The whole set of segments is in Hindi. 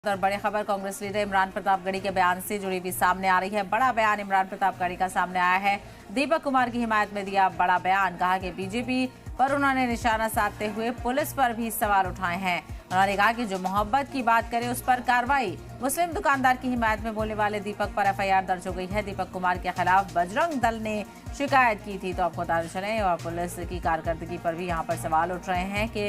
और बड़ी खबर कांग्रेस लीडर इमरान प्रतापगढ़ी के बयान से जुड़ी हुई सामने आ रही है। बड़ा बयान इमरान प्रतापगढ़ी का सामने आया है। दीपक कुमार की हिमायत में दिया बड़ा बयान। कहा कि बीजेपी पर उन्होंने निशाना साधते हुए पुलिस पर भी सवाल उठाए हैं। उन्होंने कहा कि जो मोहब्बत की बात करे उस पर कार्रवाई। मुस्लिम दुकानदार की हिमायत में बोलने वाले दीपक पर एफआईआर दर्ज हो गई है। दीपक कुमार के खिलाफ बजरंग दल ने शिकायत की थी, तो आपको बता चलें, और पुलिस की कारकर्दगी पर भी यहाँ पर सवाल उठ रहे हैं कि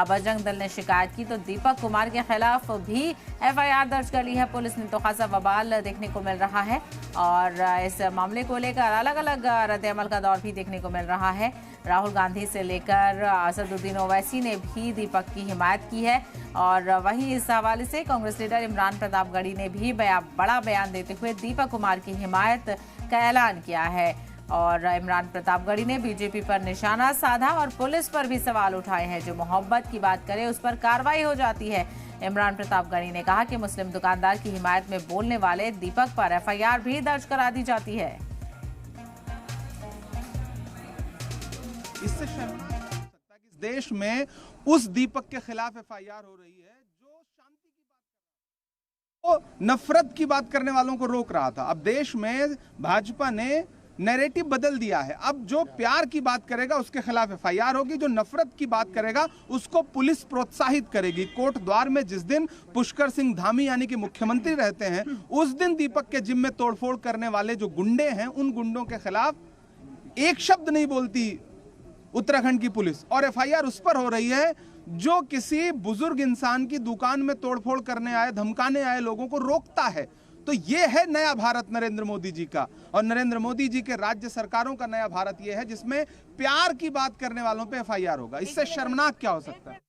बजरंग दल ने शिकायत की तो दीपक कुमार के खिलाफ भी एफआईआर दर्ज कर ली है पुलिस ने। तो खासा बवाल देखने को मिल रहा है और इस मामले को लेकर अलग अलग रद्द-ए-अमल का दौर भी देखने को मिल रहा है। राहुल गांधी से लेकर असदुद्दीन ओवैसी ने भी दीपक की हिमायत की है और वहीं इस हवाले से कांग्रेस लीडर इमरान प्रतापगढ़ी ने भी बड़ा बयान देते हुए दीपक कुमार की हिमायत का ऐलान किया है। और इमरान प्रतापगढ़ी ने बीजेपी पर निशाना साधा और पुलिस पर भी सवाल उठाए हैं। जो मोहब्बत की बात करे उस पर कार्रवाई हो जाती है। इमरान प्रतापगढ़ी ने कहा कि मुस्लिम दुकानदार की हिमायत में बोलने वाले दीपक पर एफआईआर भी दर्ज करा दी जाती है। इससे शर्म नहीं हो सकता कि इस देश में उस दीपक के खिलाफ एफआईआर हो रही है जो शांति की बात कर रहा था, वो नफरत की बात करने वालों को रोक रहा था। अब देश में भाजपा ने नैरेटिव बदल दिया है। अब जो प्यार की बात करेगा उसके खिलाफ एफआईआर होगी, जो नफरत की बात करेगा उसको पुलिस प्रोत्साहित करेगी। कोर्ट द्वार में जिस दिन पुष्कर सिंह धामी यानी कि मुख्यमंत्री रहते हैं, उस दिन दीपक के जिम में तोड़फोड़ करने वाले जो गुंडे हैं, उन गुंडों के खिलाफ एक शब्द नहीं बोलती उत्तराखंड की पुलिस। और एफआईआर उस पर हो रही है जो किसी बुजुर्ग इंसान की दुकान में तोड़फोड़ करने आए, धमकाने आए लोगों को रोकता है। तो ये है नया भारत नरेंद्र मोदी जी का, और नरेंद्र मोदी जी के राज्य सरकारों का नया भारत ये है जिसमें प्यार की बात करने वालों पे एफआईआर होगा। इससे शर्मनाक क्या हो सकता है।